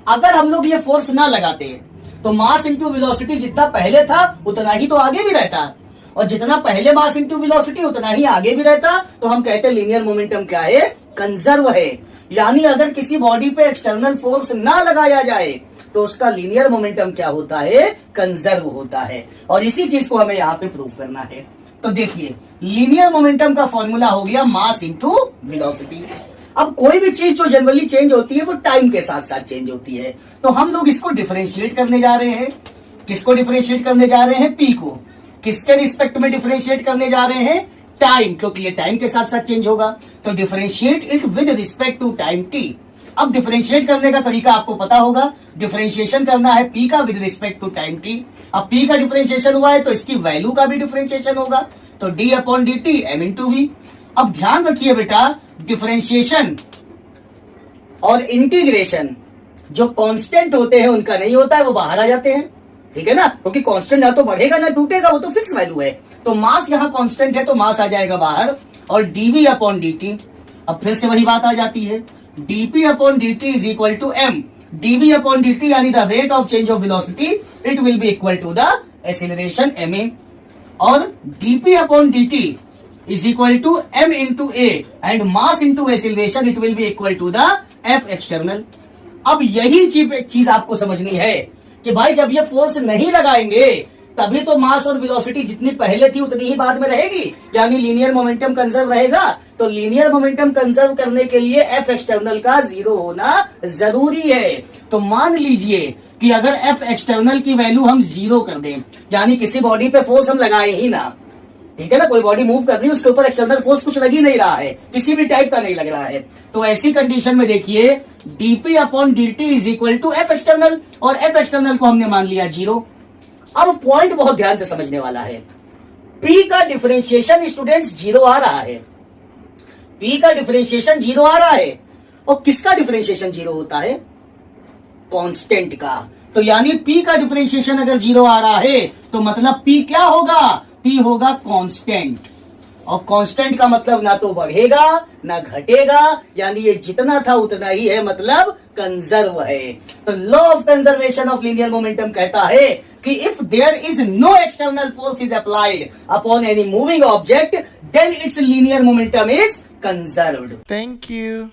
अगर हम लोग ये फोर्स ना लगाते तो मास इंटू वेलोसिटी जितना पहले था उतना ही तो आगे भी रहता, और जितना पहले मास इंटू वेलोसिटी उतना ही आगे भी रहता। तो हम कहते लीनियर मोमेंटम क्या है, कंजर्व है। यानी अगर किसी बॉडी पे एक्सटर्नल फोर्स ना लगाया जाए तो उसका लीनियर मोमेंटम क्या होता है, कंजर्व होता है। और इसी चीज को हमें यहां पे प्रूव करना है। तो देखिए लीनियर मोमेंटम का फॉर्मूला हो गया मास इंटू वेलोसिटी। अब कोई भी चीज जो जनरली चेंज होती है वो टाइम के साथ साथ चेंज होती है। तो हम लोग इसको डिफरेंशिएट करने जा रहे हैं। किसको डिफरेंशिएट करने जा रहे हैं, पी को। किसके रिस्पेक्ट में डिफरेंशिएट करने जा रहे हैं, टाइम, क्योंकि ये टाइम के साथ साथ चेंज होगा। तो differentiate it with respect to time T. अब डिफरेंशिएट करने का तरीका आपको पता होगा, डिफरेंशिएशन करना है पी का with respect to time T. अब पी का डिफरेंशिएशन हुआ है तो इसकी वैल्यू का भी डिफरेंशिएशन होगा, तो D upon D T M into V. अब ध्यान रखिए बेटा, डिफरेंशिएशन और इंटीग्रेशन जो कांस्टेंट होते हैं उनका नहीं होता है, वो बाहर आ जाते हैं, ठीक है ना, क्योंकि कांस्टेंट ना तो बढ़ेगा ना टूटेगा, वो तो फिक्स वैल्यू है। तो मास यहां कांस्टेंट है तो मास आ जाएगा बाहर, और डीवी अपॉन डी। अब फिर से वही बात आ जाती है, DP upon D T is equal to M DV upon D T, यानी the rate of change of velocity it will be equal to the acceleration M A, और DP upon D T is equal to m into a and mass into acceleration it will be equal to the f external। अब यही चीज आपको समझनी है कि भाई जब ये फोर्स नहीं लगाएंगे तभी तो मास और वेलोसिटी जितनी पहले थी उतनी ही बाद में रहेगी, यानी लीनियर मोमेंटम कंजर्व रहेगा। तो लीनियर मोमेंटम कंजर्व करने के लिए एफ एक्सटर्नल का 0 होना जरूरी है। तो मान लीजिए कि अगर एफ एक्सटर्नल की वैल्यू हम 0 कर दें, यानी किसी बॉडी पे फोर्स हम लगाए ही ना, ठीक है ना, कोई बॉडी मूव कर रही है उसके ऊपर एक्सटर्नल फोर्स कुछ लग ही नहीं रहा है, किसी भी टाइप का नहीं लग रहा है, तो ऐसी कंडीशन में देखिए DP upon D T is equal to F external, और एफ एक्सटर्नल को हमने मान लिया 0। अब पॉइंट बहुत ध्यान से समझने वाला है, पी का डिफरेंशिएशन स्टूडेंट्स 0 आ रहा है, पी का डिफरेंशिएशन 0 आ रहा है, और किसका डिफरेंशिएशन 0 होता है, कांस्टेंट का। तो यानी पी का डिफरेंशिएशन अगर 0 आ रहा है तो मतलब पी क्या होगा, पी होगा कांस्टेंट, और कांस्टेंट का मतलब ना तो बढ़ेगा ना घटेगा, यानी ये जितना था उतना ही है, मतलब कंजर्व है। तो law of conservation of linear momentum कहता है कि if there is no external force is applied upon any moving object then its linear momentum is conserved. Thank you.